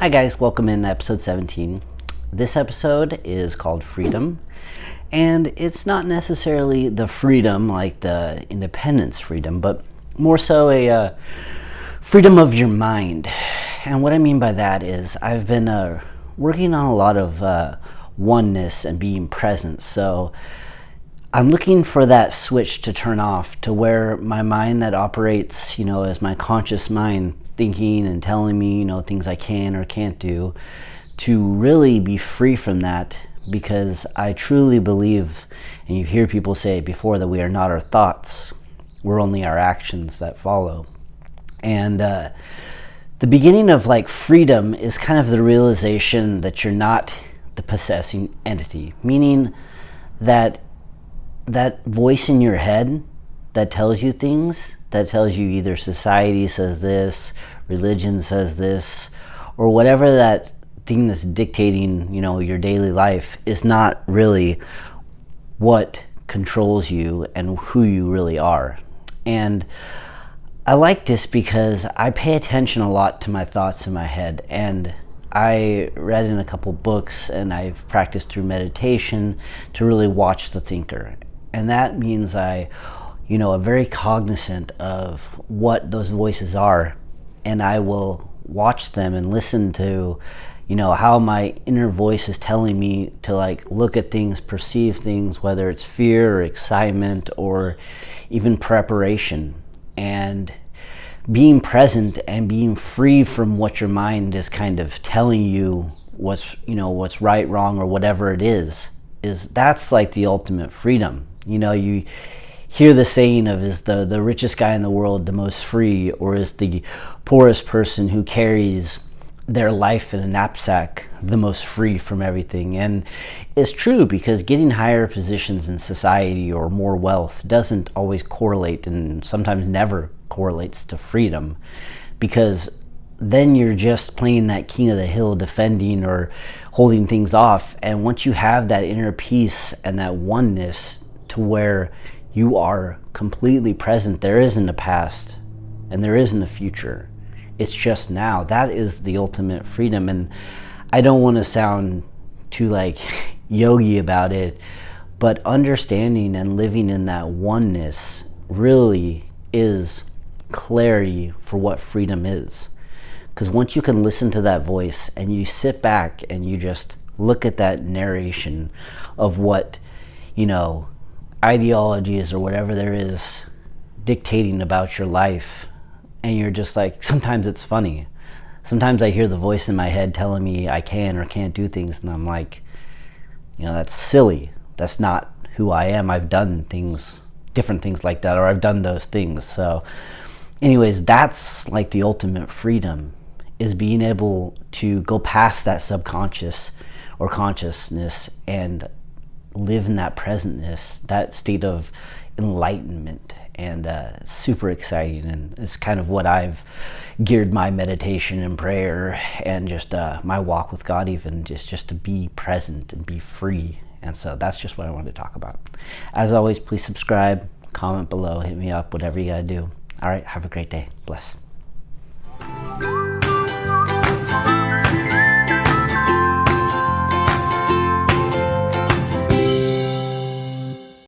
Hi guys, welcome in episode 17. This episode is called Freedom, and it's not necessarily the freedom like the independence freedom, but more so a freedom of your mind. And what I mean by that is I've been working on a lot of oneness and being present, so I'm looking for that switch to turn off to where my mind that operates, as my conscious mind thinking and telling me, things I can or can't do, to really be free from that, because I truly believe, and you hear people say it before, that we are not our thoughts, we're only our actions that follow. And the beginning of freedom is kind of the realization that you're not the possessing entity, meaning that voice in your head that tells you things, that tells you either society says this, religion says this, or whatever that thing that's dictating, your daily life, is not really what controls you and who you really are. And I like this because I pay attention a lot to my thoughts in my head, and I read in a couple books and I've practiced through meditation to really watch the thinker. And that means I'm very cognizant of what those voices are, and I will watch them and listen to, how my inner voice is telling me to look at things, perceive things, whether it's fear or excitement or even preparation. And being present and being free from what your mind is kind of telling you what's right, wrong, or whatever it is that's the ultimate freedom. You hear the saying of, is the richest guy in the world the most free, or is the poorest person who carries their life in a knapsack the most free from everything? And it's true, because getting higher positions in society or more wealth doesn't always correlate, and sometimes never correlates, to freedom, because then you're just playing that king of the hill, defending or holding things off. And once you have that inner peace and that oneness to where you are completely present, there isn't a past and there isn't a future, it's just now. That is the ultimate freedom. And I don't want to sound too yogi about it, but understanding and living in that oneness really is clarity for what freedom is. Because once you can listen to that voice and you sit back and you just look at that narration of what ideologies or whatever there is dictating about your life, and you're just sometimes it's funny. Sometimes I hear the voice in my head telling me I can or can't do things, and I'm like, that's silly. That's not who I am. I've done different things like that, or I've done those things. So anyways, that's the ultimate freedom, is being able to go past that subconscious or consciousness and live in that presentness, that state of enlightenment. And super exciting, and it's kind of what I've geared my meditation and prayer and just my walk with God, even just to be present and be free. And so that's just what I wanted to talk about. As always, please subscribe, comment below, hit me up, whatever you gotta do. All right, have a great day. Bless.